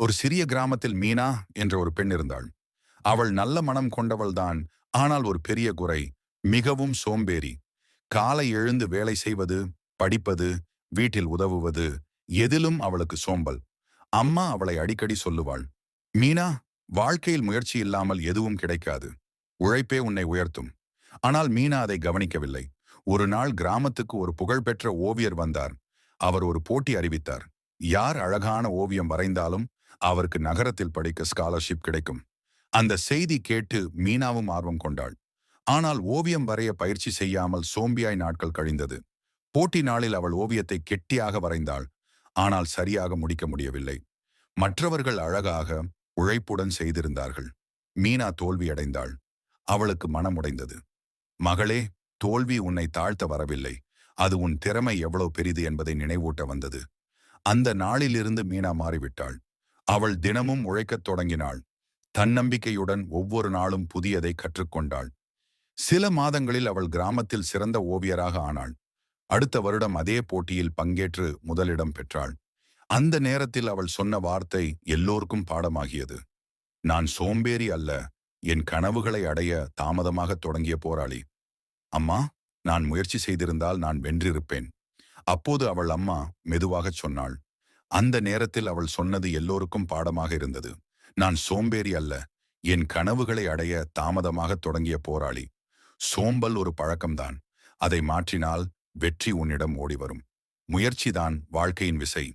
ஒரு சிறிய கிராமத்தில் மீனா என்ற ஒரு பெண் இருந்தாள். அவள் நல்ல மனம் கொண்டவள்தான். ஆனால் ஒரு பெரிய குறை, மிகவும் சோம்பேறி. காலை எழுந்து வேலை செய்வது, படிப்பது, வீட்டில் உதவுவது, எதிலும் அவளுக்கு சோம்பல். அம்மா அவளை அடிக்கடி சொல்லுவாள், மீனா, வாழ்க்கையில் முயற்சி இல்லாமல் எதுவும் கிடைக்காது. உழைப்பே உன்னை உயர்த்தும். ஆனால் மீனா அதை கவனிக்கவில்லை. ஒரு நாள் கிராமத்துக்கு ஒரு புகழ்பெற்ற ஓவியர் வந்தார். அவர் ஒரு போட்டி அறிவித்தார். யார் அழகான ஓவியம் வரைந்தாலும் அவருக்கு நகரத்தில் படிக்க ஸ்காலர்ஷிப் கிடைக்கும். அந்த செய்தி கேட்டு மீனாவும் ஆர்வம் கொண்டாள். ஆனால் ஓவியம் வரைய பயிற்சி செய்யாமல் சோம்பியாய் நாட்கள் கழிந்தது. போட்டி நாளில் அவள் ஓவியத்தை கெட்டியாக வரைந்தாள். ஆனால் சரியாக முடிக்க முடியவில்லை. மற்றவர்கள் அழகாக, உழைப்புடன் செய்திருந்தார்கள். மீனா தோல்வியடைந்தாள். அவளுக்கு மனம் உடைந்தது. மகளே, தோல்வி உன்னை தாழ்த்த வரவில்லை. அது உன் திறமை எவ்வளவு பெரிது என்பதை நினைவூட்ட வந்தது. அந்த நாளிலிருந்து மீனா மாறிவிட்டாள். அவள் தினமும் உழைக்கத் தொடங்கினாள். தன்னம்பிக்கையுடன் ஒவ்வொரு நாளும் புதியதை கற்றுக்கொண்டாள். சில மாதங்களில் அவள் கிராமத்தில் சிறந்த ஓவியராக ஆனாள். அடுத்த வருடம் அதே போட்டியில் பங்கேற்று முதலிடம் பெற்றாள். அந்த நேரத்தில் அவள் சொன்ன வார்த்தை எல்லோருக்கும் பாடமாகியது. நான் சோம்பேறி அல்ல, என் கனவுகளை அடைய தாமதமாக தொடங்கிய போராளி. அம்மா, நான் முயற்சி செய்திருந்தால் நான் வென்றிருப்பேன். அப்போது அவள் அம்மா மெதுவாகச் சொன்னாள். அந்த நேரத்தில் அவள் சொன்னது எல்லோருக்கும் பாடமாக இருந்தது. நான் சோம்பேறி அல்ல, என் கனவுகளை அடைய தாமதமாக தொடங்கிய போராளி. சோம்பல் ஒரு பழக்கம்தான். அதை மாற்றினால் வெற்றி உன்னிடம் ஓடிவரும். முயற்சிதான் வாழ்க்கையின் விசை.